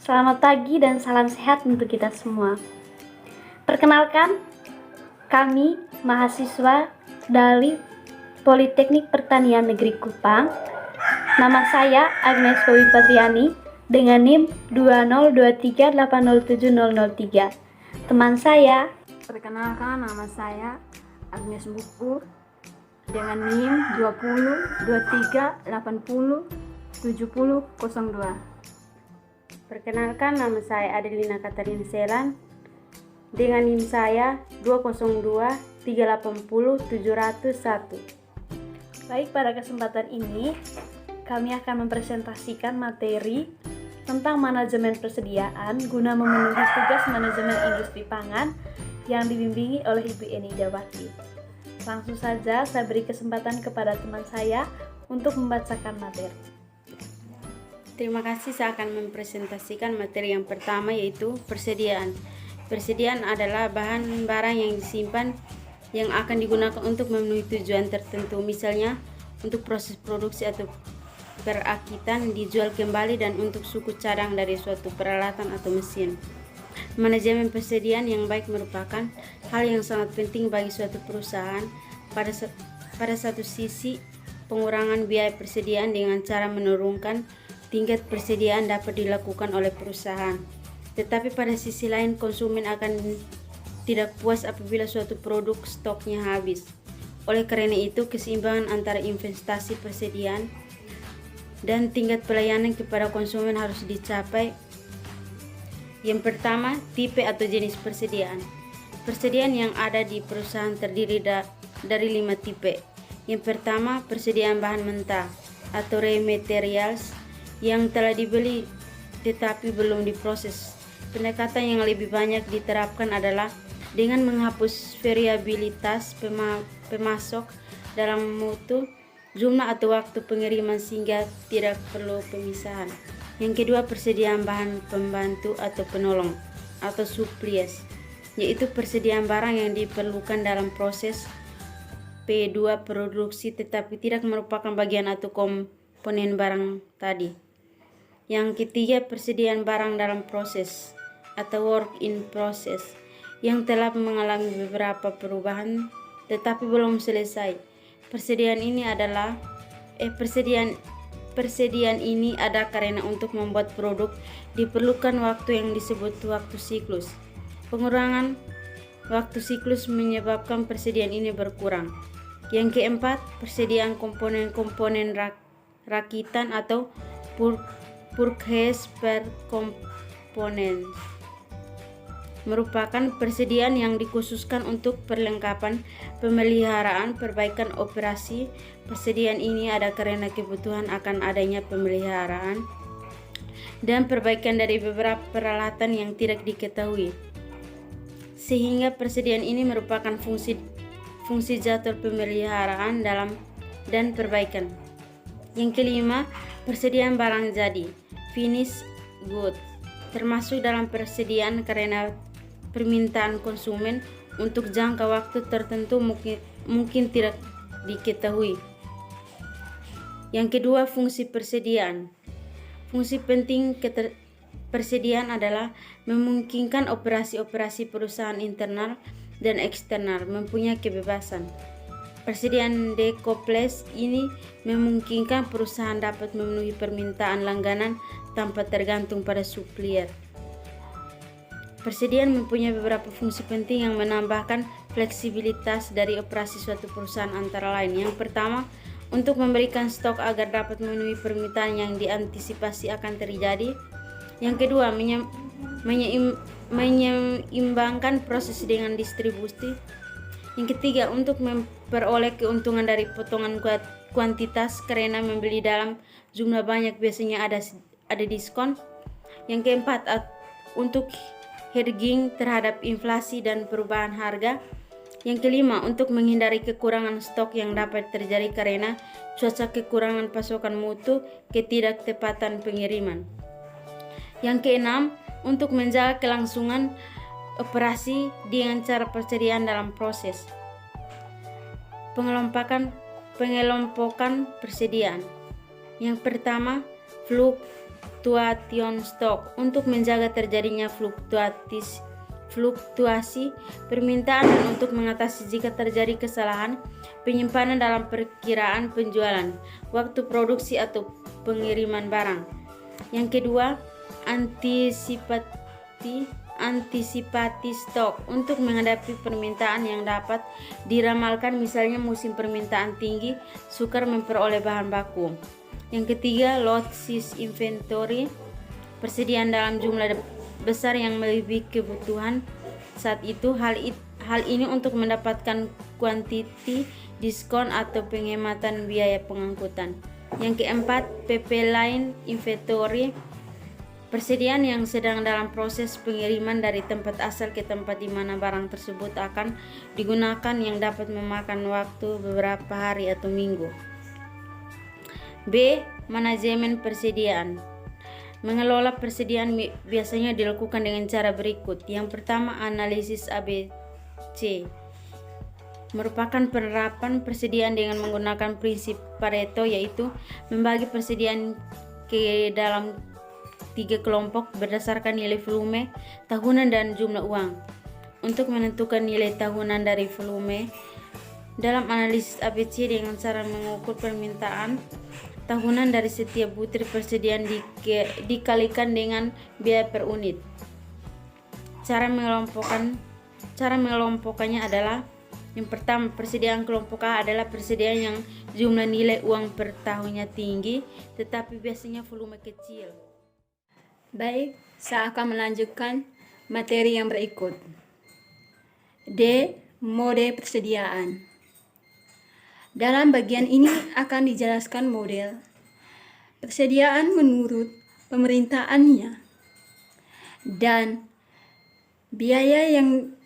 Selamat pagi dan salam sehat untuk kita semua. Perkenalkan, kami mahasiswa dari Politeknik Pertanian Negeri Kupang. Nama saya Agnes Bowi Patriani dengan NIM 20238070003. Teman saya, Perkenalkan, nama saya Agnes Buku dengan NIM 2023807002. Perkenalkan, nama saya Adelina Katarina Selan dengan NIM saya 202380701. baik, pada kesempatan ini kami akan mempresentasikan materi tentang manajemen persediaan guna memenuhi tugas manajemen industri pangan yang dibimbingi oleh Ibu Eni Dawati. Langsung saja saya beri kesempatan kepada teman saya untuk membacakan materi. Terima kasih, saya akan mempresentasikan materi yang pertama, yaitu persediaan. Persediaan adalah bahan barang yang disimpan yang akan digunakan untuk memenuhi tujuan tertentu, misalnya untuk proses produksi atau perakitan, dijual kembali, dan untuk suku cadang dari suatu peralatan atau mesin. Manajemen persediaan yang baik merupakan hal yang sangat penting bagi suatu perusahaan. Pada satu sisi, pengurangan biaya persediaan dengan cara menurunkan tingkat persediaan dapat dilakukan oleh perusahaan. Tetapi pada sisi lain, konsumen akan tidak puas apabila suatu produk stoknya habis. Oleh karena itu, keseimbangan antara investasi persediaan dan tingkat pelayanan kepada konsumen harus dicapai. Yang pertama, tipe atau jenis persediaan. Persediaan yang ada di perusahaan terdiri dari 5 tipe. Yang pertama, persediaan bahan mentah atau raw materials yang telah dibeli tetapi belum diproses. Pendekatan yang lebih banyak diterapkan adalah dengan menghapus variabilitas pemasok dalam mutu, jumlah atau waktu pengiriman sehingga tidak perlu pemisahan. Yang kedua, persediaan bahan pembantu atau penolong atau supplies, yaitu persediaan barang yang diperlukan dalam proses P2 produksi tetapi tidak merupakan bagian atau komponen barang tadi. Yang ketiga, persediaan barang dalam proses atau work in process yang telah mengalami beberapa perubahan tetapi belum selesai. Persediaan ini ada karena untuk membuat produk diperlukan waktu yang disebut waktu siklus. Pengurangan waktu siklus menyebabkan persediaan ini berkurang. Yang keempat, persediaan komponen-komponen rakitan atau purchase per komponen merupakan persediaan yang dikhususkan untuk perlengkapan, pemeliharaan, perbaikan operasi. Persediaan ini ada karena kebutuhan akan adanya pemeliharaan dan perbaikan dari beberapa peralatan yang tidak diketahui, sehingga persediaan ini merupakan fungsi jadwal pemeliharaan dan perbaikan. Yang kelima, persediaan barang jadi, finished goods, termasuk dalam persediaan karena permintaan konsumen untuk jangka waktu tertentu mungkin tidak diketahui. Yang kedua, fungsi persediaan. Fungsi penting persediaan adalah memungkinkan operasi-operasi perusahaan internal dan eksternal mempunyai kebebasan. Persediaan decouples ini memungkinkan perusahaan dapat memenuhi permintaan langganan tanpa tergantung pada supplier. Persediaan mempunyai beberapa fungsi penting yang menambahkan fleksibilitas dari operasi suatu perusahaan, antara lain. Yang pertama, untuk memberikan stok agar dapat memenuhi permintaan yang diantisipasi akan terjadi. Yang kedua, menyeimbangkan proses dengan distribusi. Yang ketiga, untuk memperoleh keuntungan dari potongan kuantitas karena membeli dalam jumlah banyak biasanya ada diskon. Yang keempat, untuk hedging terhadap inflasi dan perubahan harga. Yang kelima, untuk menghindari kekurangan stok yang dapat terjadi karena cuaca, kekurangan pasokan mutu, ketidaktepatan pengiriman. Yang keenam, untuk menjaga kelangsungan operasi dengan cara persediaan dalam proses. Pengelompokan persediaan. Yang pertama, fluctuation stok untuk menjaga terjadinya fluktuasi permintaan dan untuk mengatasi jika terjadi kesalahan penyimpanan dalam perkiraan penjualan, waktu produksi atau pengiriman barang. Yang kedua, antisipasi stok untuk menghadapi permintaan yang dapat diramalkan, misalnya musim permintaan tinggi sukar memperoleh bahan baku. Yang ketiga, low-size inventory, persediaan dalam jumlah besar yang melebihi kebutuhan saat itu. Hal ini untuk mendapatkan quantity diskon atau penghematan biaya pengangkutan. Yang keempat, PP line inventory, persediaan yang sedang dalam proses pengiriman dari tempat asal ke tempat di mana barang tersebut akan digunakan yang dapat memakan waktu beberapa hari atau minggu. B. Manajemen persediaan. Mengelola persediaan biasanya dilakukan dengan cara berikut. Yang pertama, analisis ABC. Merupakan penerapan persediaan dengan menggunakan prinsip Pareto, yaitu membagi persediaan ke dalam 3 kelompok berdasarkan nilai volume tahunan dan jumlah uang. Untuk menentukan nilai tahunan dari volume dalam analisis ABC dengan cara mengukur permintaan tahunan dari setiap butir persediaan dikalikan dengan biaya per unit. Cara mengelompokkannya adalah: yang pertama, persediaan kelompok A adalah persediaan yang jumlah nilai uang per tahunnya tinggi tetapi biasanya volume kecil. Baik, saya akan melanjutkan materi yang berikut. D. Mode persediaan. Dalam bagian ini akan dijelaskan model persediaan menurut pemerintahannya dan biaya yang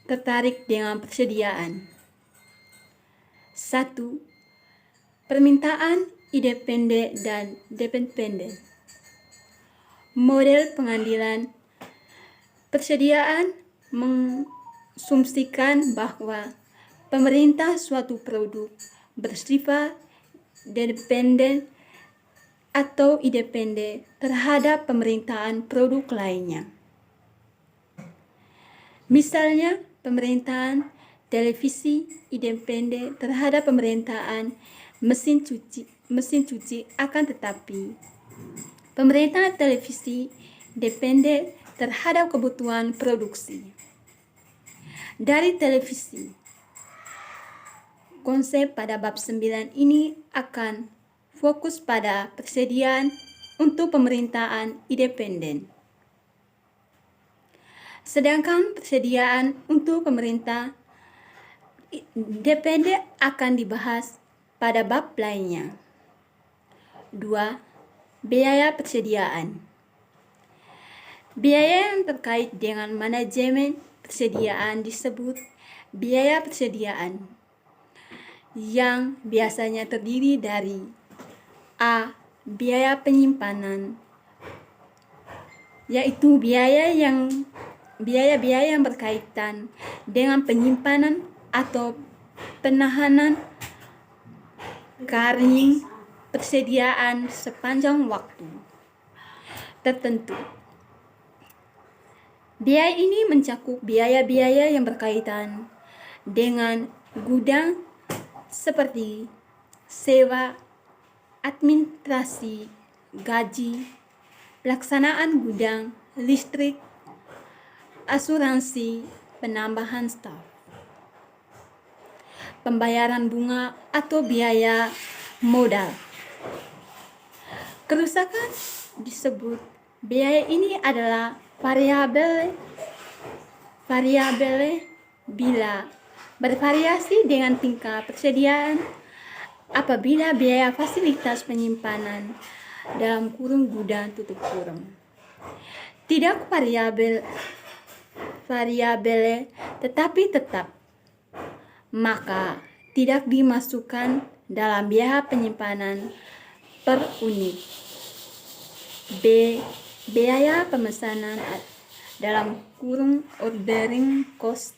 tertarik dengan persediaan. 1. Permintaan independen dan dependen. Model pengambilan persediaan mengasumsikan bahwa pemerintah suatu produk bersifat dependen atau independen terhadap pemerintahan produk lainnya. Misalnya, pemerintahan televisi independen terhadap pemerintahan mesin cuci, akan tetapi pemerintahan televisi dependen terhadap kebutuhan produksi. Dari televisi, konsep pada bab 9 ini akan fokus pada persediaan untuk pemerintahan independen. Sedangkan persediaan untuk pemerintah independen akan dibahas pada bab lainnya. 2. Biaya persediaan. Biaya yang terkait dengan manajemen persediaan disebut biaya persediaan, yang biasanya terdiri dari A. Biaya penyimpanan, yaitu biaya yang berkaitan dengan penyimpanan atau penahanan carrying persediaan sepanjang waktu tertentu. Biaya ini mencakup biaya-biaya yang berkaitan dengan gudang seperti sewa, administrasi, gaji, pelaksanaan gudang, listrik, asuransi, penambahan staf, pembayaran bunga atau biaya modal. Kerusakan disebut biaya ini adalah variabel bila bervariasi dengan tingkat persediaan apabila biaya fasilitas penyimpanan dalam kurung gudang tutup kurung tidak variabel tetapi tetap, maka tidak dimasukkan dalam biaya penyimpanan per unit. B. Biaya pemesanan dalam kurung ordering cost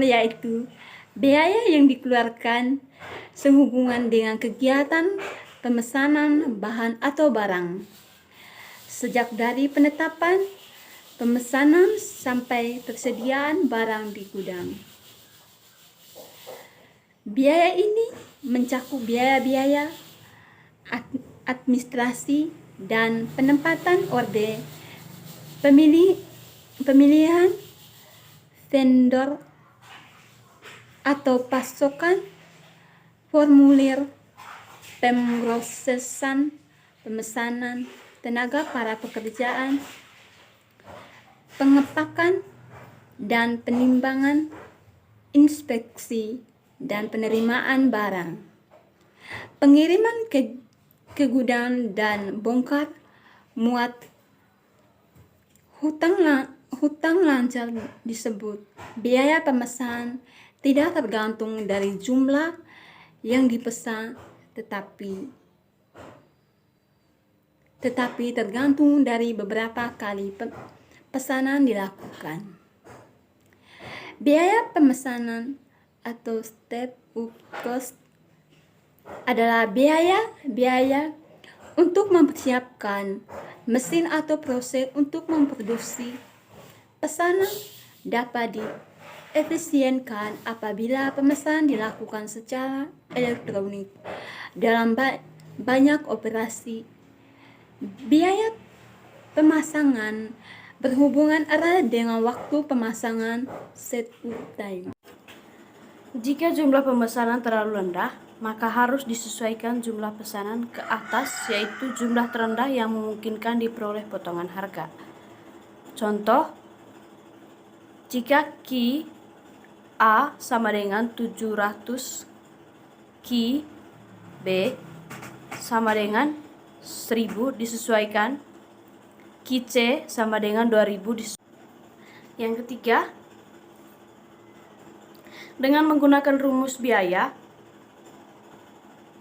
yaitu biaya yang dikeluarkan sehubungan dengan kegiatan pemesanan bahan atau barang. Sejak dari penetapan, pemesanan sampai persediaan barang di gudang. Biaya ini mencakup biaya-biaya administrasi dan penempatan orde, pemilihan vendor atau pasokan, formulir pemrosesan, pemesanan, tenaga para pekerjaan, pengepakan dan penimbangan, inspeksi dan penerimaan barang, pengiriman ke gudang dan bongkar muat. Hutang lancar disebut biaya pemesan tidak tergantung dari jumlah yang dipesan, tetapi tergantung dari beberapa kali pesanan dilakukan. Biaya pemesanan atau step up cost adalah biaya untuk mempersiapkan mesin atau proses untuk memproduksi. Pesanan dapat diefisienkan apabila pemesanan dilakukan secara elektronik dalam banyak operasi. Biaya pemasangan berhubungan erat dengan waktu pemasangan setup time. Jika jumlah pemesanan terlalu rendah, maka harus disesuaikan jumlah pesanan ke atas, yaitu jumlah terendah yang memungkinkan diperoleh potongan harga. Contoh, jika Ki A sama dengan 700, Ki B sama dengan 1000 disesuaikan, Ki C sama dengan 2000 disesuaikan. Yang ketiga, dengan menggunakan rumus biaya,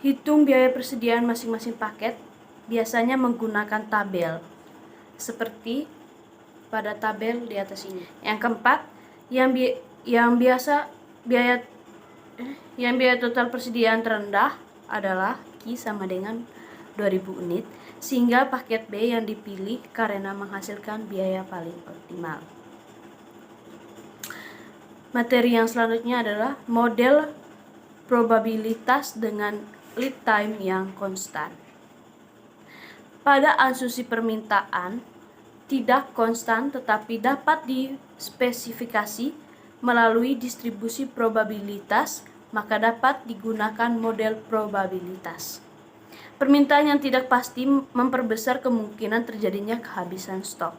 hitung biaya persediaan masing-masing paket, biasanya menggunakan tabel, seperti pada tabel di atas ini. Yang keempat, yang biaya total persediaan terendah adalah Ki sama dengan 2000 unit, sehingga paket B yang dipilih karena menghasilkan biaya paling optimal. Materi yang selanjutnya adalah model probabilitas dengan lead time yang konstan. Pada asumsi permintaan tidak konstan tetapi dapat dispesifikasi melalui distribusi probabilitas, maka dapat digunakan model probabilitas. Permintaan yang tidak pasti memperbesar kemungkinan terjadinya kehabisan stok.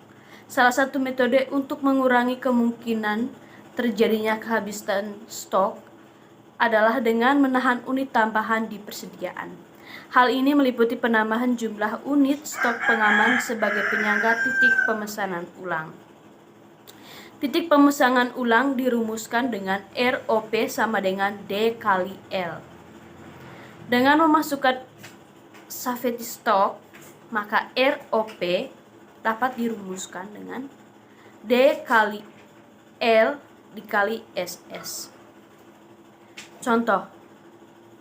Salah satu metode untuk mengurangi kemungkinan terjadinya kehabisan stok adalah dengan menahan unit tambahan di persediaan. Hal ini meliputi penambahan jumlah unit stok pengaman sebagai penyangga titik pemesanan ulang. Titik pemesanan ulang dirumuskan dengan ROP sama dengan D kali L. Dengan memasukkan safety stock, maka ROP dapat dirumuskan dengan D kali L dikali SS. Contoh,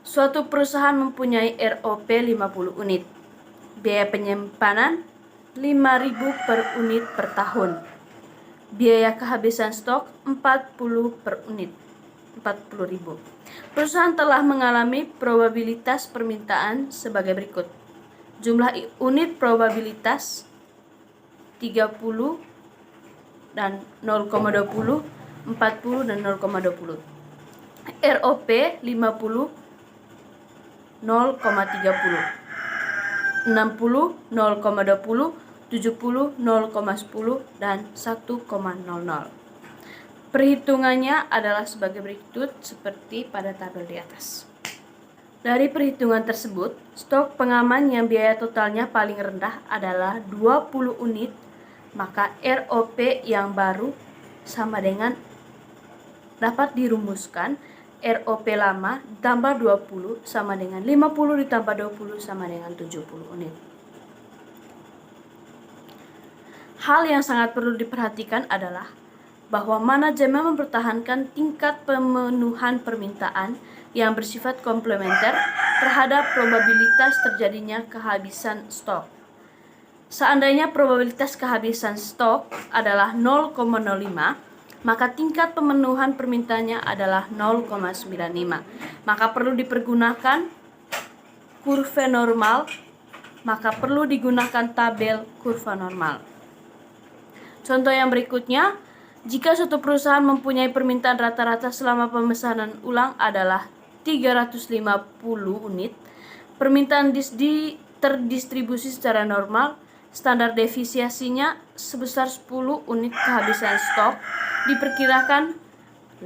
suatu perusahaan mempunyai ROP 50 unit. Biaya penyimpanan 5.000 per unit per tahun. Biaya kehabisan stok 40 per unit, 40.000. Perusahaan telah mengalami probabilitas permintaan sebagai berikut. Jumlah unit probabilitas 30 dan 0,20, 40 dan 0,20. ROP 50 0,30, 60 0,20, 70 0,10 dan 1,00. Perhitungannya adalah sebagai berikut seperti pada tabel di atas. Dari perhitungan tersebut, stok pengaman yang biaya totalnya paling rendah adalah 20 unit, maka ROP yang baru sama dengan dapat dirumuskan ROP lama ditambah 20 sama dengan 50 ditambah 20 sama dengan 70 unit. Hal yang sangat perlu diperhatikan adalah bahwa manajemen mempertahankan tingkat pemenuhan permintaan yang bersifat komplementer terhadap probabilitas terjadinya kehabisan stok. Seandainya probabilitas kehabisan stok adalah 0,05, maka tingkat pemenuhan permintaannya adalah 0,95. Maka perlu dipergunakan kurva normal, maka perlu digunakan tabel kurva normal. Contoh yang berikutnya, jika suatu perusahaan mempunyai permintaan rata-rata selama pemesanan ulang adalah 350 unit, permintaan terdistribusi secara normal, standar deviasinya sebesar 10 unit kehabisan stok, diperkirakan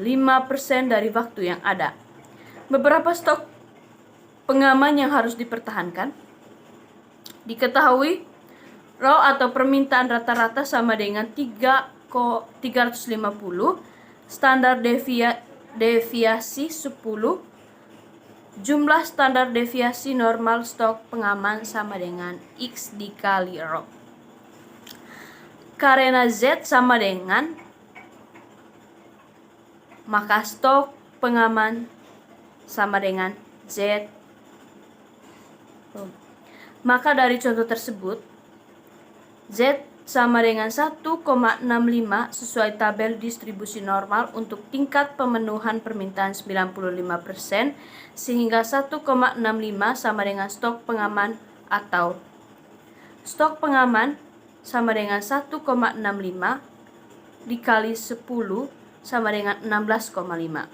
5% dari waktu yang ada. Beberapa stok pengaman yang harus dipertahankan. Diketahui, raw atau permintaan rata-rata sama dengan 350, standar deviasi 10, jumlah standar deviasi normal stok pengaman sama dengan X dikali raw. Karena Z sama dengan, maka stok pengaman sama dengan Z. Maka dari contoh tersebut, Z sama dengan 1,65 sesuai tabel distribusi normal untuk tingkat pemenuhan permintaan 95%, sehingga 1,65 sama dengan stok pengaman, atau stok pengaman sama dengan 1,65 dikali 10 sama dengan 16,5.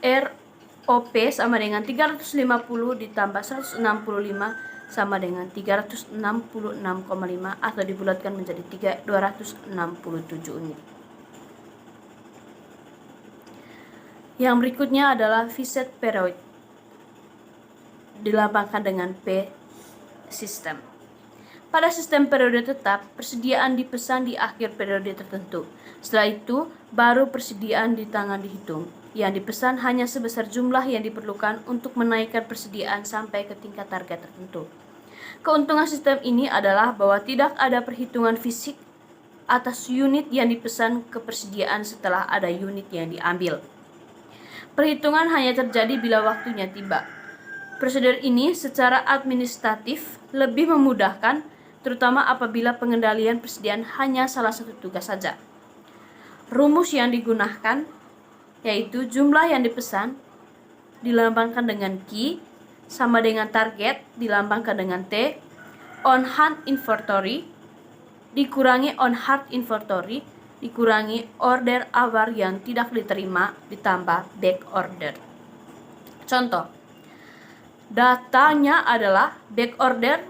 ROP sama dengan 350 ditambah 165 sama dengan 366,5 atau dibulatkan menjadi 267 unit. Yang berikutnya adalah visit period, dilambangkan dengan P sistem. Pada sistem periode tetap, persediaan dipesan di akhir periode tertentu. Setelah itu, baru persediaan di tangan dihitung. Yang dipesan hanya sebesar jumlah yang diperlukan untuk menaikkan persediaan sampai ke tingkat target tertentu. Keuntungan sistem ini adalah bahwa tidak ada perhitungan fisik atas unit yang dipesan ke persediaan setelah ada unit yang diambil. Perhitungan hanya terjadi bila waktunya tiba. Prosedur ini secara administratif lebih memudahkan, terutama apabila pengendalian persediaan hanya salah satu tugas saja. Rumus yang digunakan yaitu jumlah yang dipesan dilambangkan dengan Q sama dengan target dilambangkan dengan T, on hand inventory dikurangi on hard inventory dikurangi order awal yang tidak diterima ditambah back order. Contoh, datanya adalah back order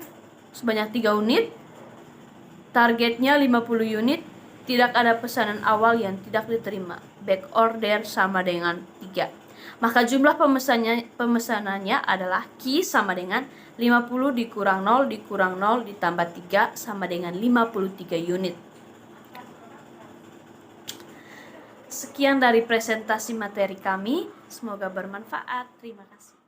sebanyak 3 unit, targetnya 50 unit, tidak ada pesanan awal yang tidak diterima, back order sama dengan 3. Maka jumlah pemesanannya adalah Q sama dengan 50 dikurang 0 dikurang 0 ditambah 3 sama dengan 53 unit. Sekian dari presentasi materi kami, semoga bermanfaat. Terima kasih.